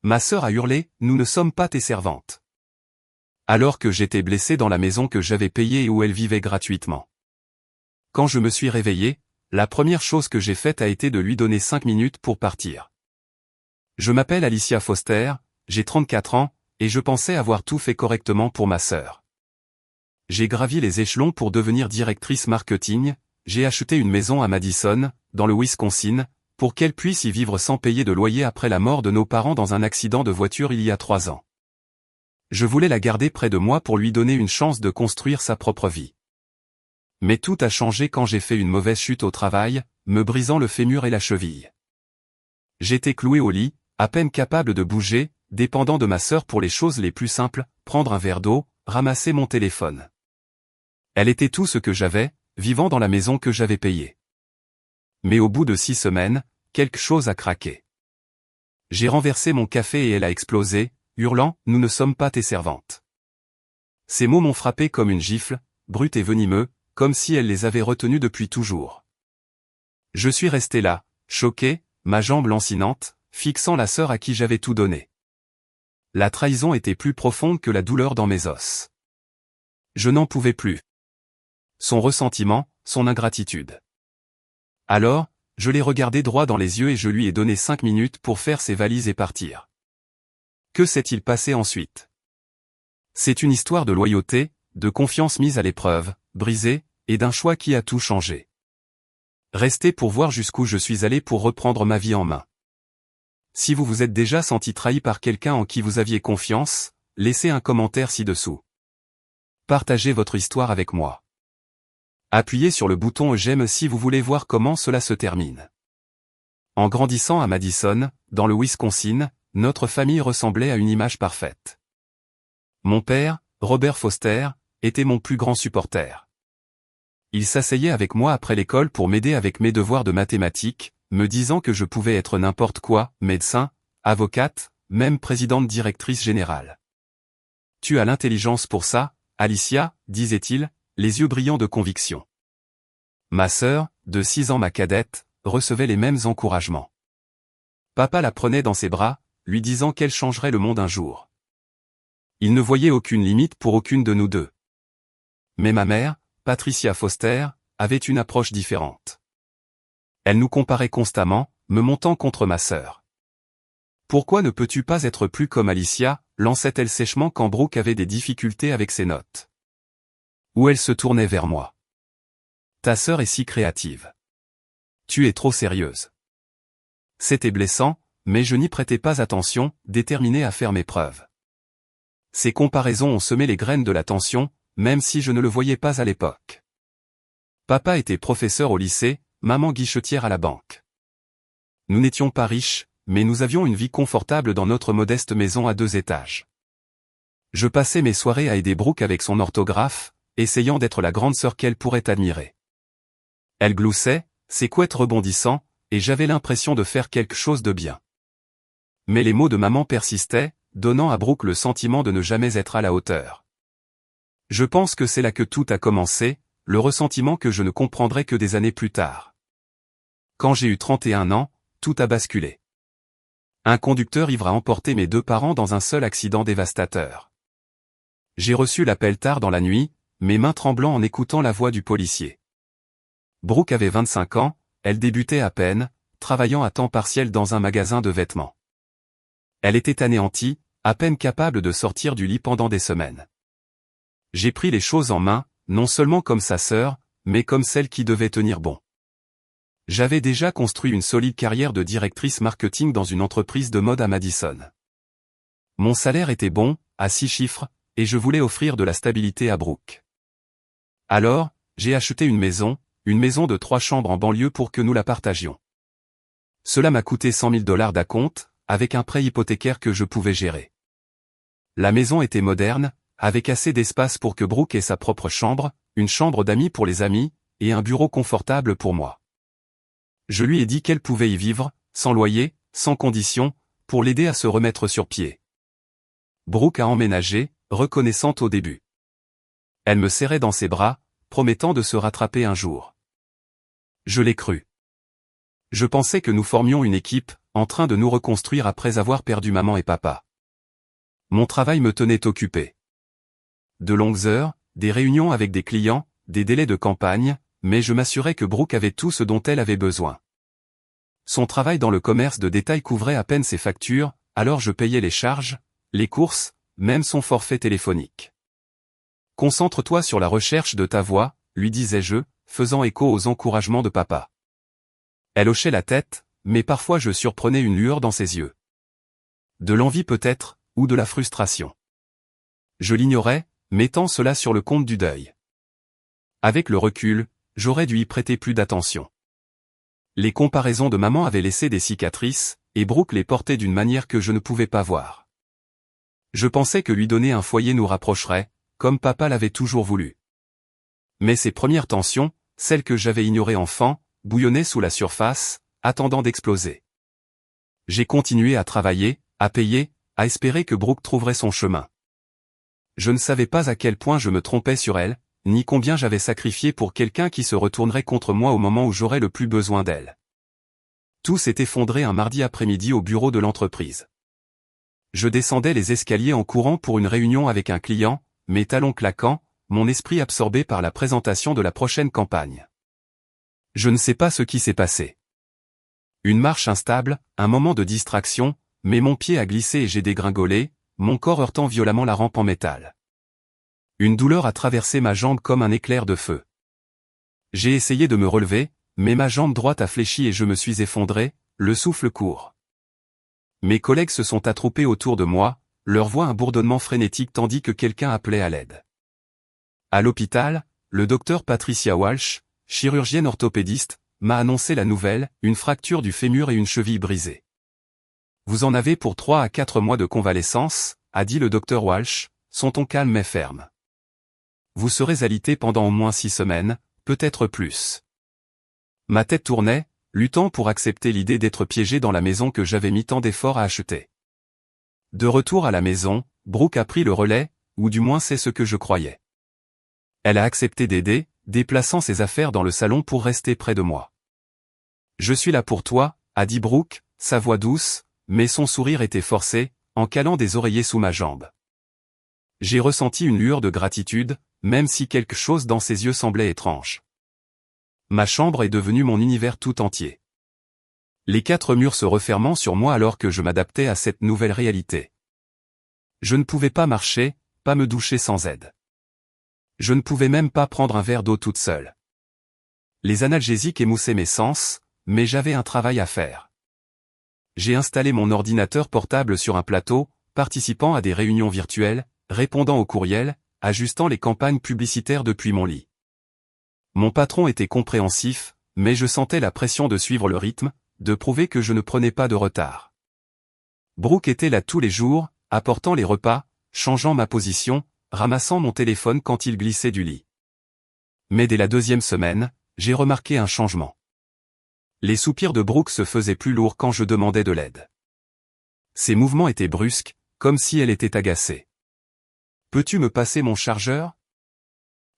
Ma sœur a hurlé, « Nous ne sommes pas tes servantes. » Alors que j'étais blessé dans la maison que j'avais payée et où elle vivait gratuitement. Quand je me suis réveillé, la première chose que j'ai faite a été de lui donner 5 minutes pour partir. Je m'appelle Alicia Foster, j'ai 34 ans, et je pensais avoir tout fait correctement pour ma sœur. J'ai gravi les échelons pour devenir directrice marketing, j'ai acheté une maison à Madison, dans le Wisconsin, pour qu'elle puisse y vivre sans payer de loyer après la mort de nos parents dans un accident de voiture il y a 3 ans. Je voulais la garder près de moi pour lui donner une chance de construire sa propre vie. Mais tout a changé quand j'ai fait une mauvaise chute au travail, me brisant le fémur et la cheville. J'étais cloué au lit, à peine capable de bouger, dépendant de ma sœur pour les choses les plus simples, prendre un verre d'eau, ramasser mon téléphone. Elle était tout ce que j'avais, vivant dans la maison que j'avais payée. Mais au bout de 6 semaines, quelque chose a craqué. J'ai renversé mon café et elle a explosé, hurlant « Nous ne sommes pas tes servantes ». Ces mots m'ont frappé comme une gifle, brut et venimeux, comme si elle les avait retenus depuis toujours. Je suis resté là, choqué, ma jambe lancinante, fixant la sœur à qui j'avais tout donné. La trahison était plus profonde que la douleur dans mes os. Je n'en pouvais plus. Son ressentiment, son ingratitude. Alors, je l'ai regardé droit dans les yeux et je lui ai donné 5 minutes pour faire ses valises et partir. Que s'est-il passé ensuite? C'est une histoire de loyauté, de confiance mise à l'épreuve, brisée, et d'un choix qui a tout changé. Restez pour voir jusqu'où je suis allé pour reprendre ma vie en main. Si vous vous êtes déjà senti trahi par quelqu'un en qui vous aviez confiance, laissez un commentaire ci-dessous. Partagez votre histoire avec moi. Appuyez sur le bouton j'aime si vous voulez voir comment cela se termine. En grandissant à Madison, dans le Wisconsin, notre famille ressemblait à une image parfaite. Mon père, Robert Foster, était mon plus grand supporter. Il s'asseyait avec moi après l'école pour m'aider avec mes devoirs de mathématiques, me disant que je pouvais être n'importe quoi, médecin, avocate, même présidente directrice générale. « Tu as l'intelligence pour ça, Alicia, disait-il, les yeux brillants de conviction. Ma sœur, de 6 ans ma cadette, recevait les mêmes encouragements. Papa la prenait dans ses bras, lui disant qu'elle changerait le monde un jour. Il ne voyait aucune limite pour aucune de nous deux. Mais ma mère, Patricia Foster, avait une approche différente. Elle nous comparait constamment, me montant contre ma sœur. « Pourquoi ne peux-tu pas être plus comme Alicia ?» lançait-elle sèchement quand Brooke avait des difficultés avec ses notes. Ou elle se tournait vers moi. « Ta sœur est si créative. Tu es trop sérieuse. » C'était blessant, mais je n'y prêtais pas attention, déterminé à faire mes preuves. Ces comparaisons ont semé les graines de la tension, même si je ne le voyais pas à l'époque. Papa était professeur au lycée, maman guichetière à la banque. Nous n'étions pas riches, mais nous avions une vie confortable dans notre modeste maison à 2 étages. Je passais mes soirées à aider Brooke avec son orthographe, essayant d'être la grande sœur qu'elle pourrait admirer. Elle gloussait, ses couettes rebondissant, et j'avais l'impression de faire quelque chose de bien. Mais les mots de maman persistaient, donnant à Brooke le sentiment de ne jamais être à la hauteur. Je pense que c'est là que tout a commencé, le ressentiment que je ne comprendrai que des années plus tard. Quand j'ai eu 31 ans, tout a basculé. Un conducteur ivre a emporté mes 2 parents dans un seul accident dévastateur. J'ai reçu l'appel tard dans la nuit, mes mains tremblant en écoutant la voix du policier. Brooke avait 25 ans, elle débutait à peine, travaillant à temps partiel dans un magasin de vêtements. Elle était anéantie, à peine capable de sortir du lit pendant des semaines. J'ai pris les choses en main, non seulement comme sa sœur, mais comme celle qui devait tenir bon. J'avais déjà construit une solide carrière de directrice marketing dans une entreprise de mode à Madison. Mon salaire était bon, à 6 chiffres, et je voulais offrir de la stabilité à Brooke. Alors, j'ai acheté une maison de 3 chambres en banlieue pour que nous la partagions. Cela m'a coûté $100 000 d'acompte, avec un prêt hypothécaire que je pouvais gérer. La maison était moderne, avec assez d'espace pour que Brooke ait sa propre chambre, une chambre d'amis pour les amis, et un bureau confortable pour moi. Je lui ai dit qu'elle pouvait y vivre, sans loyer, sans condition, pour l'aider à se remettre sur pied. Brooke a emménagé, reconnaissante au début. Elle me serrait dans ses bras, promettant de se rattraper un jour. Je l'ai cru. Je pensais que nous formions une équipe, en train de nous reconstruire après avoir perdu maman et papa. Mon travail me tenait occupé. De longues heures, des réunions avec des clients, des délais de campagne, mais je m'assurais que Brooke avait tout ce dont elle avait besoin. Son travail dans le commerce de détail couvrait à peine ses factures, alors je payais les charges, les courses, même son forfait téléphonique. Concentre-toi sur la recherche de ta voix, lui disais-je, faisant écho aux encouragements de papa. Elle hochait la tête, mais parfois je surprenais une lueur dans ses yeux. De l'envie peut-être, ou de la frustration. Je l'ignorais, mettant cela sur le compte du deuil. Avec le recul, j'aurais dû y prêter plus d'attention. Les comparaisons de maman avaient laissé des cicatrices, et Brooke les portait d'une manière que je ne pouvais pas voir. Je pensais que lui donner un foyer nous rapprocherait, comme papa l'avait toujours voulu. Mais ces premières tensions, celles que j'avais ignorées enfant, bouillonnaient sous la surface, attendant d'exploser. J'ai continué à travailler, à payer, à espérer que Brooke trouverait son chemin. Je ne savais pas à quel point je me trompais sur elle, ni combien j'avais sacrifié pour quelqu'un qui se retournerait contre moi au moment où j'aurais le plus besoin d'elle. Tout s'est effondré un mardi après-midi au bureau de l'entreprise. Je descendais les escaliers en courant pour une réunion avec un client, mes talons claquants, mon esprit absorbé par la présentation de la prochaine campagne. Je ne sais pas ce qui s'est passé. Une marche instable, un moment de distraction, mais mon pied a glissé et j'ai dégringolé, mon corps heurtant violemment la rampe en métal. Une douleur a traversé ma jambe comme un éclair de feu. J'ai essayé de me relever, mais ma jambe droite a fléchi et je me suis effondré, le souffle court. Mes collègues se sont attroupés autour de moi, leur voix un bourdonnement frénétique tandis que quelqu'un appelait à l'aide. À l'hôpital, le docteur Patricia Walsh, chirurgienne orthopédiste, m'a annoncé la nouvelle, une fracture du fémur et une cheville brisée. Vous en avez pour 3 à 4 mois de convalescence, a dit le docteur Walsh, son ton calme mais ferme. Vous serez alité pendant au moins 6 semaines, peut-être plus. Ma tête tournait, luttant pour accepter l'idée d'être piégé dans la maison que j'avais mis tant d'efforts à acheter. De retour à la maison, Brooke a pris le relais, ou du moins c'est ce que je croyais. Elle a accepté d'aider, déplaçant ses affaires dans le salon pour rester près de moi. Je suis là pour toi, a dit Brooke, sa voix douce, mais son sourire était forcé, en calant des oreillers sous ma jambe. J'ai ressenti une lueur de gratitude, même si quelque chose dans ses yeux semblait étrange. Ma chambre est devenue mon univers tout entier. Les 4 murs se refermant sur moi alors que je m'adaptais à cette nouvelle réalité. Je ne pouvais pas marcher, pas me doucher sans aide. Je ne pouvais même pas prendre un verre d'eau toute seule. Les analgésiques émoussaient mes sens, mais j'avais un travail à faire. J'ai installé mon ordinateur portable sur un plateau, participant à des réunions virtuelles, répondant aux courriels, ajustant les campagnes publicitaires depuis mon lit. Mon patron était compréhensif, mais je sentais la pression de suivre le rythme, de prouver que je ne prenais pas de retard. Brooke était là tous les jours, apportant les repas, changeant ma position, ramassant mon téléphone quand il glissait du lit. Mais dès la 2e semaine, j'ai remarqué un changement. Les soupirs de Brooke se faisaient plus lourds quand je demandais de l'aide. Ses mouvements étaient brusques, comme si elle était agacée. « Peux-tu me passer mon chargeur ?»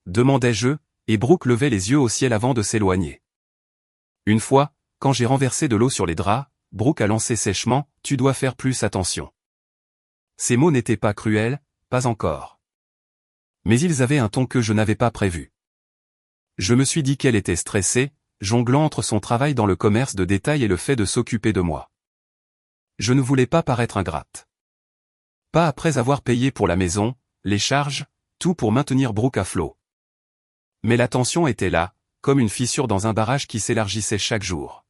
demandai-je, et Brooke levait les yeux au ciel avant de s'éloigner. Une fois, quand j'ai renversé de l'eau sur les draps, Brooke a lancé sèchement, « Tu dois faire plus attention. » Ces mots n'étaient pas cruels, pas encore. Mais ils avaient un ton que je n'avais pas prévu. Je me suis dit qu'elle était stressée, jonglant entre son travail dans le commerce de détail et le fait de s'occuper de moi. Je ne voulais pas paraître ingrate. Pas après avoir payé pour la maison, les charges, tout pour maintenir Brooke à flot. Mais la tension était là, comme une fissure dans un barrage qui s'élargissait chaque jour.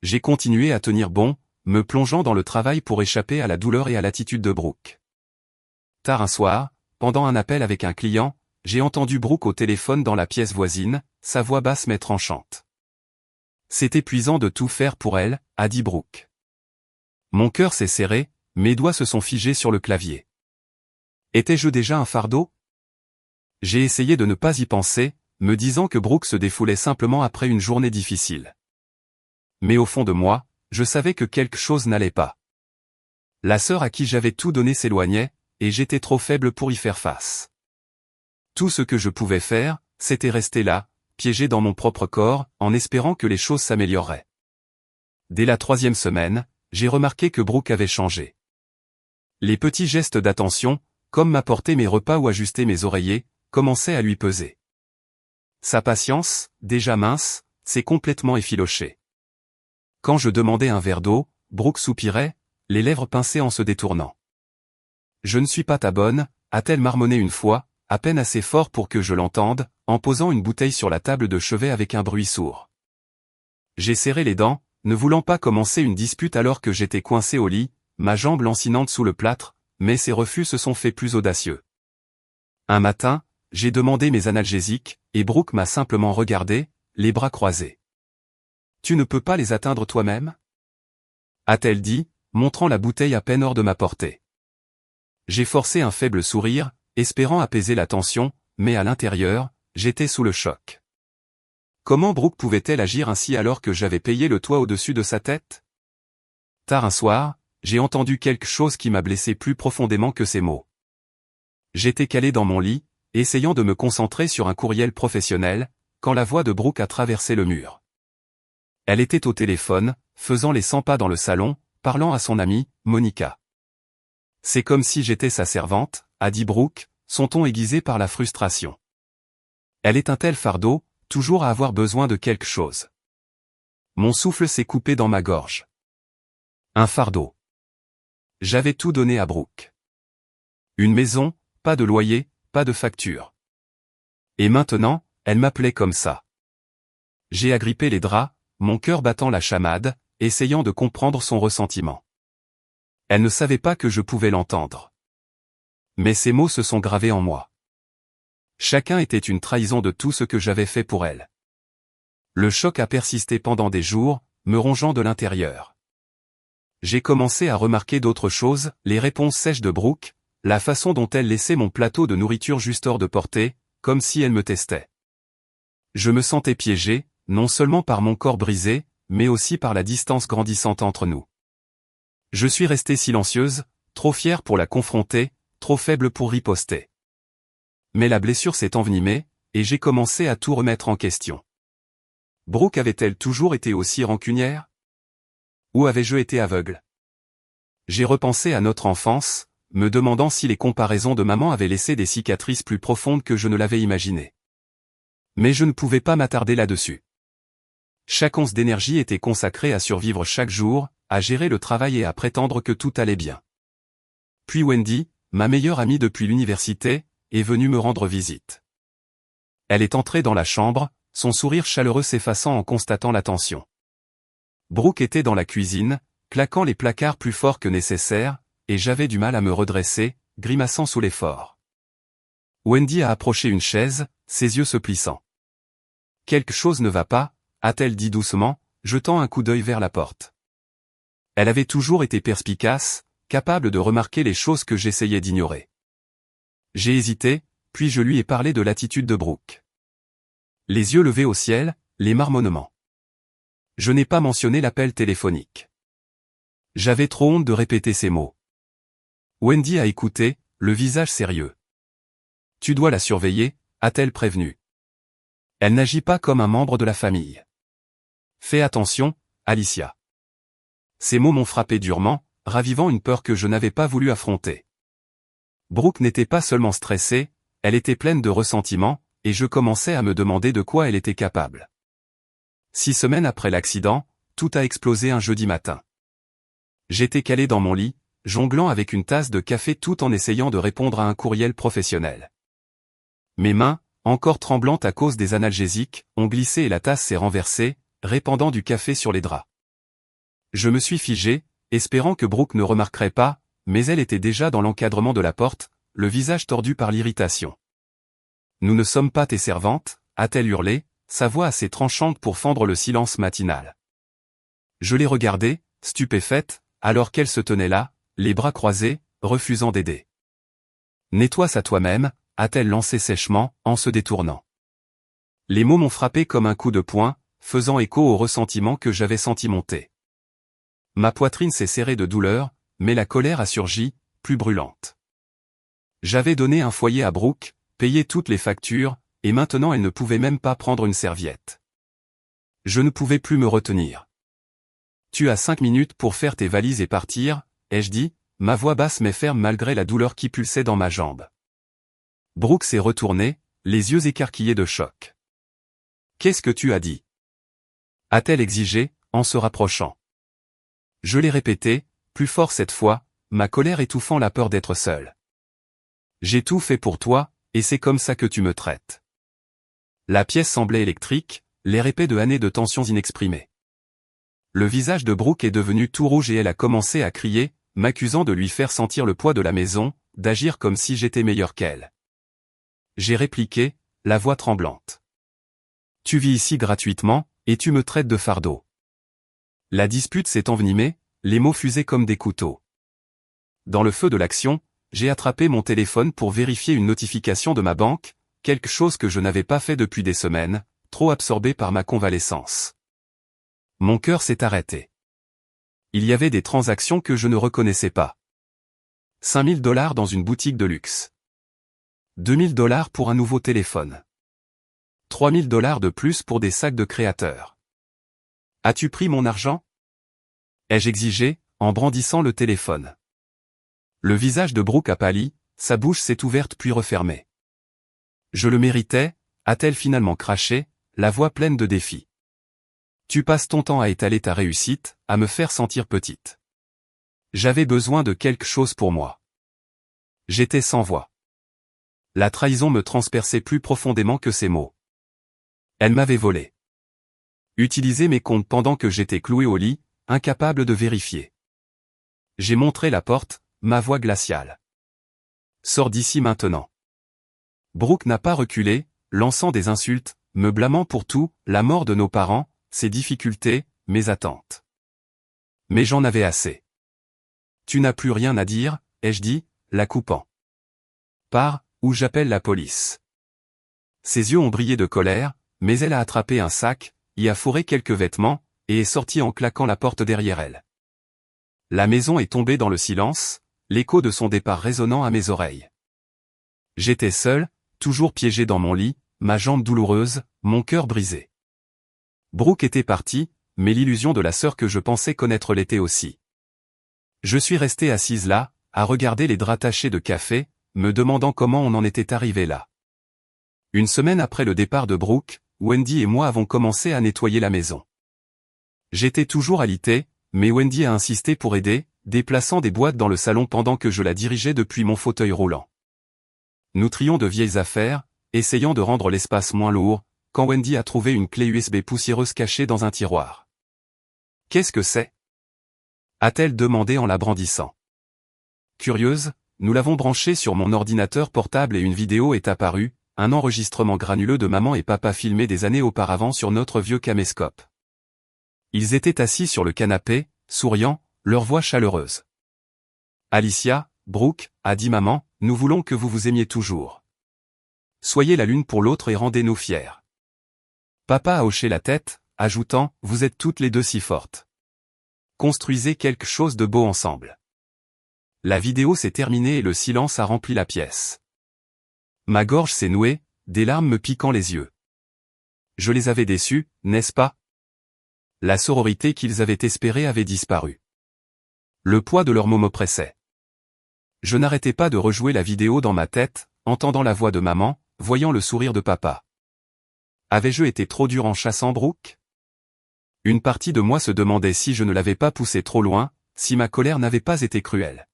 J'ai continué à tenir bon, me plongeant dans le travail pour échapper à la douleur et à l'attitude de Brooke. Tard un soir, pendant un appel avec un client, j'ai entendu Brooke au téléphone dans la pièce voisine, sa voix basse mais tranchante. « C'est épuisant de tout faire pour elle, » a dit Brooke. Mon cœur s'est serré, mes doigts se sont figés sur le clavier. Étais-je déjà un fardeau? J'ai essayé de ne pas y penser, me disant que Brooke se défoulait simplement après une journée difficile. Mais au fond de moi, je savais que quelque chose n'allait pas. La sœur à qui j'avais tout donné s'éloignait, et j'étais trop faible pour y faire face. Tout ce que je pouvais faire, c'était rester là, piégé dans mon propre corps, en espérant que les choses s'amélioreraient. dès la 3e semaine, j'ai remarqué que Brooke avait changé. Les petits gestes d'attention, comme m'apporter mes repas ou ajuster mes oreillers, commençaient à lui peser. Sa patience, déjà mince, s'est complètement effilochée. Quand je demandais un verre d'eau, Brooke soupirait, les lèvres pincées en se détournant. « Je ne suis pas ta bonne », a-t-elle marmonné une fois, à peine assez fort pour que je l'entende, en posant une bouteille sur la table de chevet avec un bruit sourd. J'ai serré les dents, ne voulant pas commencer une dispute alors que j'étais coincé au lit, ma jambe lancinante sous le plâtre, mais ses refus se sont faits plus audacieux. Un matin, j'ai demandé mes analgésiques, et Brooke m'a simplement regardé, les bras croisés. « Tu ne peux pas les atteindre toi-même » a-t-elle dit, montrant la bouteille à peine hors de ma portée. J'ai forcé un faible sourire, espérant apaiser la tension, mais à l'intérieur, j'étais sous le choc. Comment Brooke pouvait-elle agir ainsi alors que j'avais payé le toit au-dessus de sa tête? Tard un soir, j'ai entendu quelque chose qui m'a blessé plus profondément que ces mots. J'étais calé dans mon lit, essayant de me concentrer sur un courriel professionnel, quand la voix de Brooke a traversé le mur. Elle était au téléphone, faisant les 100 pas dans le salon, parlant à son amie, Monica. « C'est comme si j'étais sa servante », a dit Brooke, son ton aiguisé par la frustration. Elle est un tel fardeau, toujours à avoir besoin de quelque chose. Mon souffle s'est coupé dans ma gorge. Un fardeau. J'avais tout donné à Brooke. Une maison, pas de loyer, pas de facture. Et maintenant, elle m'appelait comme ça. J'ai agrippé les draps, mon cœur battant la chamade, essayant de comprendre son ressentiment. Elle ne savait pas que je pouvais l'entendre. Mais ces mots se sont gravés en moi. Chacun était une trahison de tout ce que j'avais fait pour elle. Le choc a persisté pendant des jours, me rongeant de l'intérieur. J'ai commencé à remarquer d'autres choses, les réponses sèches de Brooke, la façon dont elle laissait mon plateau de nourriture juste hors de portée, comme si elle me testait. Je me sentais piégé, non seulement par mon corps brisé, mais aussi par la distance grandissante entre nous. Je suis resté silencieuse, trop fière pour la confronter, trop faible pour riposter. Mais la blessure s'est envenimée, et j'ai commencé à tout remettre en question. Brooke avait-elle toujours été aussi rancunière? Ou avais-je été aveugle? J'ai repensé à notre enfance, me demandant si les comparaisons de maman avaient laissé des cicatrices plus profondes que je ne l'avais imaginé. Mais je ne pouvais pas m'attarder là-dessus. Chaque once d'énergie était consacrée à survivre chaque jour, à gérer le travail et à prétendre que tout allait bien. Puis Wendy, ma meilleure amie depuis l'université, est venue me rendre visite. Elle est entrée dans la chambre, son sourire chaleureux s'effaçant en constatant la tension. Brooke était dans la cuisine, claquant les placards plus fort que nécessaire, et j'avais du mal à me redresser, grimaçant sous l'effort. Wendy a approché une chaise, ses yeux se plissant. « Quelque chose ne va pas », a-t-elle dit doucement, jetant un coup d'œil vers la porte. Elle avait toujours été perspicace, capable de remarquer les choses que j'essayais d'ignorer. J'ai hésité, puis je lui ai parlé de l'attitude de Brooke. Les yeux levés au ciel, les marmonnements. Je n'ai pas mentionné l'appel téléphonique. J'avais trop honte de répéter ces mots. Wendy a écouté, le visage sérieux. « Tu dois la surveiller », a-t-elle prévenu. Elle n'agit pas comme un membre de la famille. Fais attention, Alicia. Ces mots m'ont frappé durement, ravivant une peur que je n'avais pas voulu affronter. Brooke n'était pas seulement stressée, elle était pleine de ressentiment, et je commençais à me demander de quoi elle était capable. 6 semaines après l'accident, tout a explosé un jeudi matin. J'étais calé dans mon lit, jonglant avec une tasse de café tout en essayant de répondre à un courriel professionnel. Mes mains, encore tremblantes à cause des analgésiques, ont glissé et la tasse s'est renversée, répandant du café sur les draps. Je me suis figé, espérant que Brooke ne remarquerait pas, mais elle était déjà dans l'encadrement de la porte, le visage tordu par l'irritation. « Nous ne sommes pas tes servantes », a-t-elle hurlé, sa voix assez tranchante pour fendre le silence matinal. Je l'ai regardée, stupéfaite, alors qu'elle se tenait là, les bras croisés, refusant d'aider. « Nettoie ça toi-même », a-t-elle lancé sèchement, en se détournant. Les mots m'ont frappé comme un coup de poing, faisant écho au ressentiment que j'avais senti monter. Ma poitrine s'est serrée de douleur, mais la colère a surgi, plus brûlante. J'avais donné un foyer à Brooke, payé toutes les factures, et maintenant elle ne pouvait même pas prendre une serviette. Je ne pouvais plus me retenir. « Tu as 5 minutes pour faire tes valises et partir, ai-je dit, ma voix basse mais ferme malgré la douleur qui pulsait dans ma jambe. Brooke s'est retourné, les yeux écarquillés de choc. Qu'est-ce que tu as dit? A-t-elle exigé, en se rapprochant. Je l'ai répété, plus fort cette fois, ma colère étouffant la peur d'être seule. J'ai tout fait pour toi, et c'est comme ça que tu me traites. La pièce semblait électrique, l'air épais de années de tensions inexprimées. Le visage de Brooke est devenu tout rouge et elle a commencé à crier, m'accusant de lui faire sentir le poids de la maison, d'agir comme si j'étais meilleur qu'elle. J'ai répliqué, la voix tremblante. Tu vis ici gratuitement, et tu me traites de fardeau. La dispute s'est envenimée, les mots fusaient comme des couteaux. Dans le feu de l'action, j'ai attrapé mon téléphone pour vérifier une notification de ma banque, quelque chose que je n'avais pas fait depuis des semaines, trop absorbé par ma convalescence. Mon cœur s'est arrêté. Il y avait des transactions que je ne reconnaissais pas. 5 000 $ dans une boutique de luxe. 2 000 $ pour un nouveau téléphone. 3 000 $ de plus pour des sacs de créateurs. As-tu pris mon argent? Ai-je exigé, en brandissant le téléphone. Le visage de Brooke a pâli, sa bouche s'est ouverte puis refermée. Je le méritais, a-t-elle finalement craché, la voix pleine de défi. Tu passes ton temps à étaler ta réussite, à me faire sentir petite. J'avais besoin de quelque chose pour moi. J'étais sans voix. La trahison me transperçait plus profondément que ces mots. Elle m'avait volé. Utilisé mes comptes pendant que j'étais cloué au lit, incapable de vérifier. J'ai montré la porte, ma voix glaciale. Sors d'ici maintenant. Brooke n'a pas reculé, lançant des insultes, me blâmant pour tout, la mort de nos parents, ses difficultés, mes attentes. Mais j'en avais assez. Tu n'as plus rien à dire, ai-je dit, la coupant. Pars, ou j'appelle la police. Ses yeux ont brillé de colère, mais elle a attrapé un sac, y a fourré quelques vêtements, et est sortie en claquant la porte derrière elle. La maison est tombée dans le silence, l'écho de son départ résonnant à mes oreilles. J'étais seul, toujours piégé dans mon lit, ma jambe douloureuse, mon cœur brisé. Brooke était partie, mais l'illusion de la sœur que je pensais connaître l'était aussi. Je suis resté assise là, à regarder les draps tachés de café, me demandant comment on en était arrivé là. Une semaine après le départ de Brooke, Wendy et moi avons commencé à nettoyer la maison. J'étais toujours alité, mais Wendy a insisté pour aider, déplaçant des boîtes dans le salon pendant que je la dirigeais depuis mon fauteuil roulant. Nous trions de vieilles affaires, essayant de rendre l'espace moins lourd, quand Wendy a trouvé une clé USB poussiéreuse cachée dans un tiroir. « Qu'est-ce que c'est » a-t-elle demandé en la brandissant. Curieuse, nous l'avons branchée sur mon ordinateur portable et une vidéo est apparue, un enregistrement granuleux de maman et papa filmé des années auparavant sur notre vieux caméscope. Ils étaient assis sur le canapé, souriant, leur voix chaleureuse. « Alicia, Brooke, a dit maman, nous voulons que vous vous aimiez toujours. Soyez la l'une pour l'autre et rendez-nous fiers. » Papa a hoché la tête, ajoutant, « Vous êtes toutes les deux si fortes. Construisez quelque chose de beau ensemble. » La vidéo s'est terminée et le silence a rempli la pièce. Ma gorge s'est nouée, des larmes me piquant les yeux. Je les avais déçus, n'est-ce pas? La sororité qu'ils avaient espérée avait disparu. Le poids de leurs mots m'oppressait. Je n'arrêtais pas de rejouer la vidéo dans ma tête, entendant la voix de maman, voyant le sourire de papa. Avais-je été trop dur en chassant Brooke? Une partie de moi se demandait si je ne l'avais pas poussé trop loin, si ma colère n'avait pas été cruelle.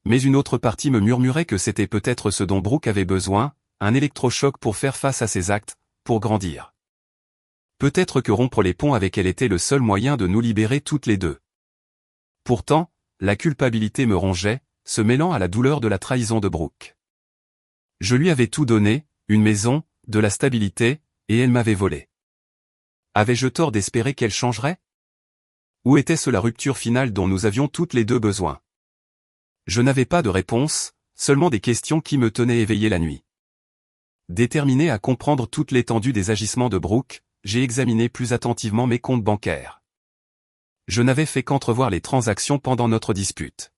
Mais une autre partie me murmurait que c'était peut-être ce dont Brooke avait besoin, un électrochoc pour faire face à ses actes, pour grandir. Peut-être que rompre les ponts avec elle était le seul moyen de nous libérer toutes les deux. Pourtant, la culpabilité me rongeait, se mêlant à la douleur de la trahison de Brooke. Je lui avais tout donné, une maison, de la stabilité, et elle m'avait volé. Avais-je tort d'espérer qu'elle changerait? Ou était-ce la rupture finale dont nous avions toutes les deux besoin? Je n'avais pas de réponse, seulement des questions qui me tenaient éveillé la nuit. Déterminé à comprendre toute l'étendue des agissements de Brooke, j'ai examiné plus attentivement mes comptes bancaires. Je n'avais fait qu'entrevoir les transactions pendant notre dispute.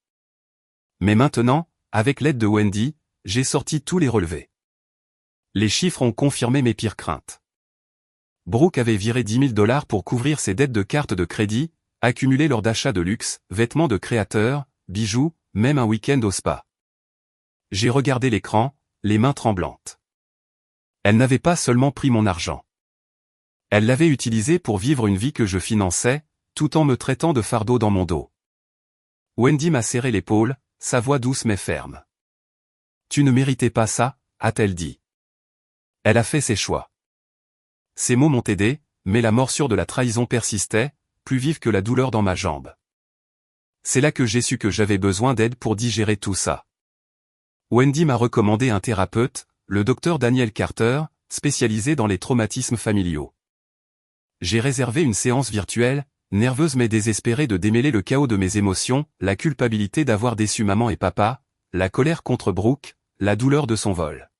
Mais maintenant, avec l'aide de Wendy, j'ai sorti tous les relevés. Les chiffres ont confirmé mes pires craintes. Brooke avait viré 10 000 $ pour couvrir ses dettes de carte de crédit, accumulés lors d'achats de luxe, vêtements de créateurs, bijoux, même un week-end au spa. J'ai regardé l'écran, les mains tremblantes. Elle n'avait pas seulement pris mon argent. Elle l'avait utilisé pour vivre une vie que je finançais, tout en me traitant de fardeau dans mon dos. Wendy m'a serré l'épaule, sa voix douce mais ferme. Tu ne méritais pas ça, a-t-elle dit. Elle a fait ses choix. Ces mots m'ont aidé, mais la morsure de la trahison persistait, plus vive que la douleur dans ma jambe. C'est là que j'ai su que j'avais besoin d'aide pour digérer tout ça. Wendy m'a recommandé un thérapeute, le docteur Daniel Carter, spécialisé dans les traumatismes familiaux. J'ai réservé une séance virtuelle, nerveuse mais désespérée de démêler le chaos de mes émotions, la culpabilité d'avoir déçu maman et papa, la colère contre Brooke, la douleur de son vol.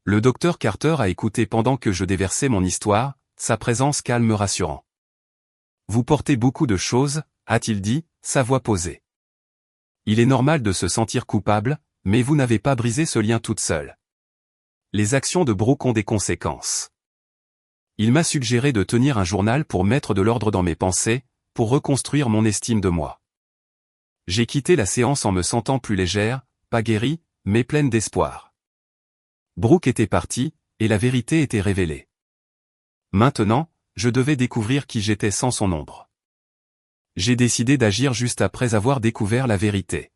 Le docteur Carter a écouté pendant que je déversais mon histoire, sa présence calme rassurant. Vous portez beaucoup de choses, a-t-il dit, sa voix posée. Il est normal de se sentir coupable, mais vous n'avez pas brisé ce lien toute seule. Les actions de Brooke ont des conséquences. Il m'a suggéré de tenir un journal pour mettre de l'ordre dans mes pensées, pour reconstruire mon estime de moi. J'ai quitté la séance en me sentant plus légère, pas guérie, mais pleine d'espoir. Brooke était partie, et la vérité était révélée. Maintenant, je devais découvrir qui j'étais sans son ombre. J'ai décidé d'agir juste après avoir découvert la vérité.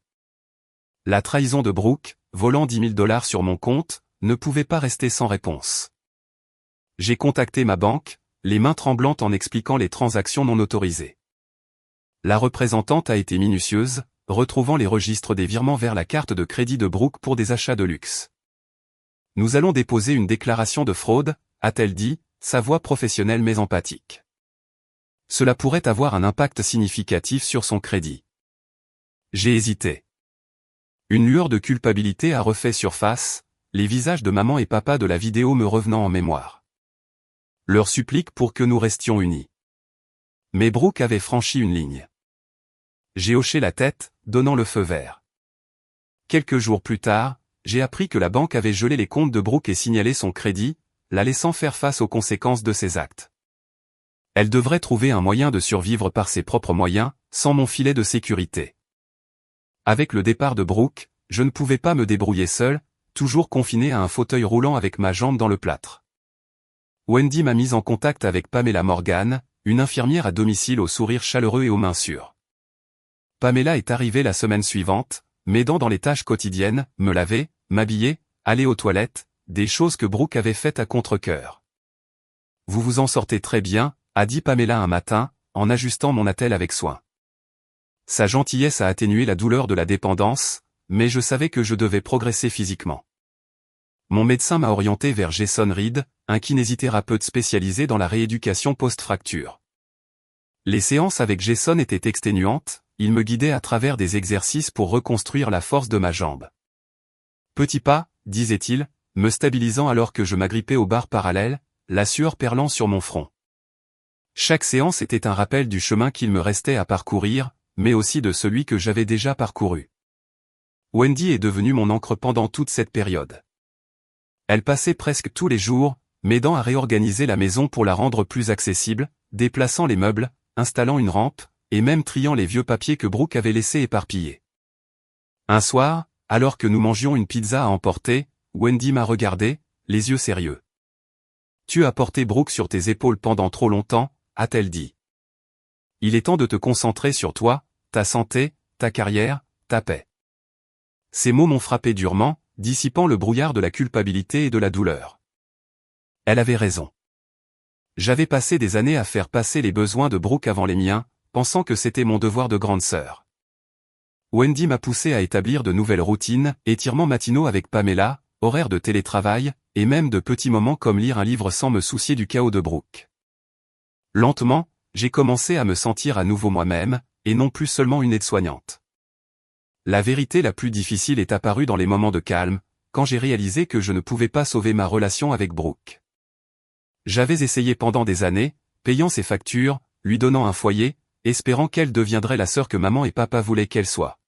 La trahison de Brooke, volant $10 000 sur mon compte, ne pouvait pas rester sans réponse. J'ai contacté ma banque, les mains tremblantes en expliquant les transactions non autorisées. La représentante a été minutieuse, retrouvant les registres des virements vers la carte de crédit de Brooke pour des achats de luxe. Nous allons déposer une déclaration de fraude, a-t-elle dit, sa voix professionnelle mais empathique. Cela pourrait avoir un impact significatif sur son crédit. J'ai hésité. Une lueur de culpabilité a refait surface, les visages de maman et papa de la vidéo me revenant en mémoire. Leur supplique pour que nous restions unis. Mais Brooke avait franchi une ligne. J'ai hoché la tête, donnant le feu vert. Quelques jours plus tard, j'ai appris que la banque avait gelé les comptes de Brooke et signalé son crédit, la laissant faire face aux conséquences de ses actes. Elle devrait trouver un moyen de survivre par ses propres moyens, sans mon filet de sécurité. Avec le départ de Brooke, je ne pouvais pas me débrouiller seul, toujours confiné à un fauteuil roulant avec ma jambe dans le plâtre. Wendy m'a mise en contact avec Pamela Morgan, une infirmière à domicile au sourire chaleureux et aux mains sûres. Pamela est arrivée la semaine suivante, m'aidant dans les tâches quotidiennes, me laver, m'habiller, aller aux toilettes, des choses que Brooke avait faites à contre-cœur. Vous vous en sortez très bien, a dit Pamela un matin, en ajustant mon attelle avec soin. Sa gentillesse a atténué la douleur de la dépendance, mais je savais que je devais progresser physiquement. Mon médecin m'a orienté vers Jason Reed, un kinésithérapeute spécialisé dans la rééducation post-fracture. Les séances avec Jason étaient exténuantes, il me guidait à travers des exercices pour reconstruire la force de ma jambe. Petit pas, disait-il, me stabilisant alors que je m'agrippais aux barres parallèles, la sueur perlant sur mon front. Chaque séance était un rappel du chemin qu'il me restait à parcourir, mais aussi de celui que j'avais déjà parcouru. Wendy est devenue mon ancre pendant toute cette période. Elle passait presque tous les jours, m'aidant à réorganiser la maison pour la rendre plus accessible, déplaçant les meubles, installant une rampe, et même triant les vieux papiers que Brooke avait laissés éparpillés. Un soir, alors que nous mangions une pizza à emporter, Wendy m'a regardé, les yeux sérieux. « Tu as porté Brooke sur tes épaules pendant trop longtemps, a-t-elle dit. Il est temps de te concentrer sur toi, ta santé, ta carrière, ta paix. » Ces mots m'ont frappé durement, dissipant le brouillard de la culpabilité et de la douleur. Elle avait raison. J'avais passé des années à faire passer les besoins de Brooke avant les miens, pensant que c'était mon devoir de grande sœur. Wendy m'a poussé à établir de nouvelles routines, étirements matinaux avec Pamela, horaires de télétravail, et même de petits moments comme lire un livre sans me soucier du chaos de Brooke. Lentement, j'ai commencé à me sentir à nouveau moi-même, et non plus seulement une aide-soignante. La vérité la plus difficile est apparue dans les moments de calme, quand j'ai réalisé que je ne pouvais pas sauver ma relation avec Brooke. J'avais essayé pendant des années, payant ses factures, lui donnant un foyer, espérant qu'elle deviendrait la sœur que maman et papa voulaient qu'elle soit.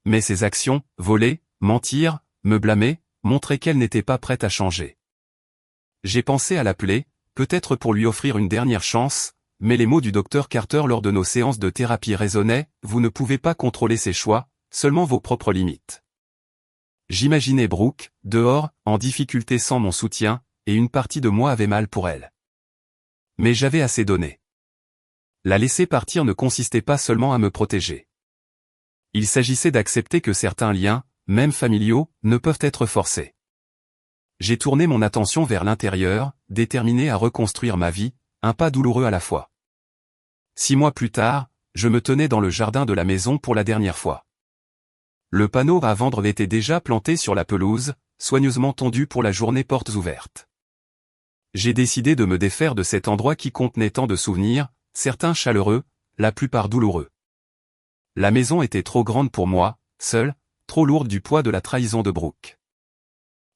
Mais ses actions, voler, mentir, me blâmer, montraient qu'elle n'était pas prête à changer. J'ai pensé à l'appeler, peut-être pour lui offrir une dernière chance, mais les mots du docteur Carter lors de nos séances de thérapie résonnaient, vous ne pouvez pas contrôler ses choix, seulement vos propres limites. J'imaginais Brooke, dehors, en difficulté sans mon soutien, et une partie de moi avait mal pour elle. Mais j'avais assez donné. La laisser partir ne consistait pas seulement à me protéger. Il s'agissait d'accepter que certains liens, même familiaux, ne peuvent être forcés. J'ai tourné mon attention vers l'intérieur, déterminé à reconstruire ma vie, un pas douloureux à la fois. 6 mois plus tard, je me tenais dans le jardin de la maison pour la dernière fois. Le panneau à vendre était déjà planté sur la pelouse, soigneusement tondu pour la journée portes ouvertes. J'ai décidé de me défaire de cet endroit qui contenait tant de souvenirs, certains chaleureux, la plupart douloureux. La maison était trop grande pour moi, seule, trop lourde du poids de la trahison de Brooke.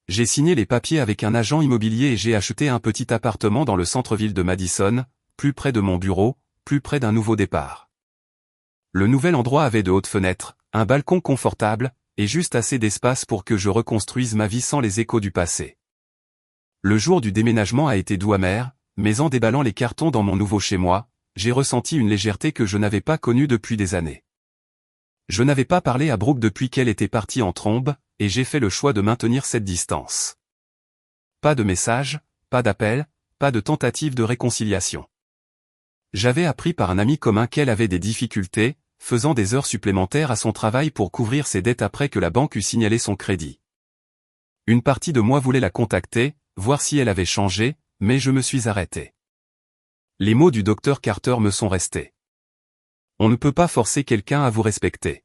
J'ai signé les papiers avec un agent immobilier et j'ai acheté un petit appartement dans le centre-ville de Madison, plus près de mon bureau, plus près d'un nouveau départ. Le nouvel endroit avait de hautes fenêtres, un balcon confortable, et juste assez d'espace pour que je reconstruise ma vie sans les échos du passé. Le jour du déménagement a été doux amer, mais en déballant les cartons dans mon nouveau chez-moi, j'ai ressenti une légèreté que je n'avais pas connue depuis des années. Je n'avais pas parlé à Brooke depuis qu'elle était partie en trombe, et j'ai fait le choix de maintenir cette distance. Pas de message, pas d'appel, pas de tentative de réconciliation. J'avais appris par un ami commun qu'elle avait des difficultés, faisant des heures supplémentaires à son travail pour couvrir ses dettes après que la banque eut signalé son crédit. Une partie de moi voulait la contacter, voir si elle avait changé, mais je me suis arrêté. Les mots du docteur Carter me sont restés. On ne peut pas forcer quelqu'un à vous respecter.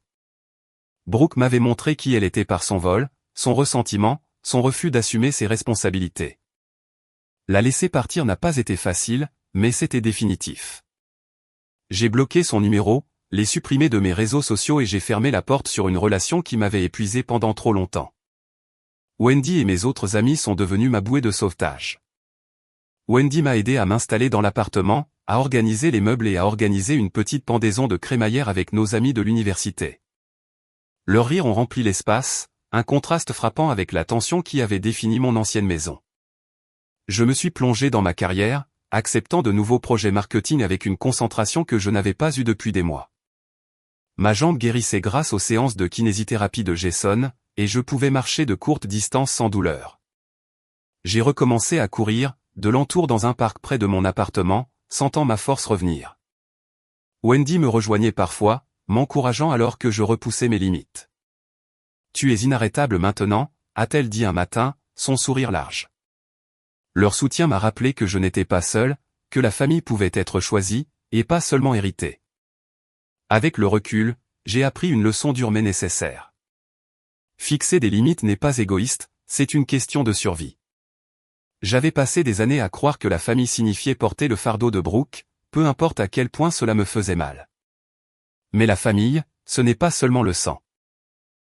Brooke m'avait montré qui elle était par son vol, son ressentiment, son refus d'assumer ses responsabilités. La laisser partir n'a pas été facile, mais c'était définitif. J'ai bloqué son numéro, l'ai supprimé de mes réseaux sociaux et j'ai fermé la porte sur une relation qui m'avait épuisé pendant trop longtemps. Wendy et mes autres amis sont devenus ma bouée de sauvetage. Wendy m'a aidé à m'installer dans l'appartement, à organiser les meubles et à organiser une petite pendaison de crémaillère avec nos amis de l'université. Leurs rires ont rempli l'espace, un contraste frappant avec la tension qui avait défini mon ancienne maison. Je me suis plongé dans ma carrière, acceptant de nouveaux projets marketing avec une concentration que je n'avais pas eue depuis des mois. Ma jambe guérissait grâce aux séances de kinésithérapie de Jason, et je pouvais marcher de courtes distances sans douleur. J'ai recommencé à courir, de l'entour dans un parc près de mon appartement, sentant ma force revenir. Wendy me rejoignait parfois, m'encourageant alors que je repoussais mes limites. « Tu es inarrêtable maintenant », a-t-elle dit un matin, son sourire large. Leur soutien m'a rappelé que je n'étais pas seul, que la famille pouvait être choisie, et pas seulement héritée. Avec le recul, j'ai appris une leçon dure mais nécessaire. Fixer des limites n'est pas égoïste, c'est une question de survie. J'avais passé des années à croire que la famille signifiait porter le fardeau de Brooke, peu importe à quel point cela me faisait mal. Mais la famille, ce n'est pas seulement le sang.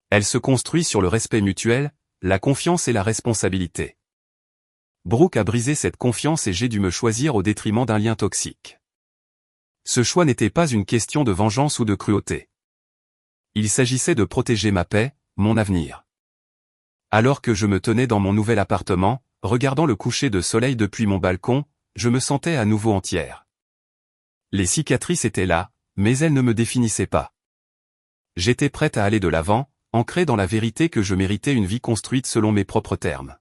Elle se construit sur le respect mutuel, la confiance et la responsabilité. Brooke a brisé cette confiance et j'ai dû me choisir au détriment d'un lien toxique. Ce choix n'était pas une question de vengeance ou de cruauté. Il s'agissait de protéger ma paix, mon avenir. Alors que je me tenais dans mon nouvel appartement, regardant le coucher de soleil depuis mon balcon, je me sentais à nouveau entière. Les cicatrices étaient là, mais elles ne me définissaient pas. J'étais prête à aller de l'avant, ancrée dans la vérité que je méritais une vie construite selon mes propres termes.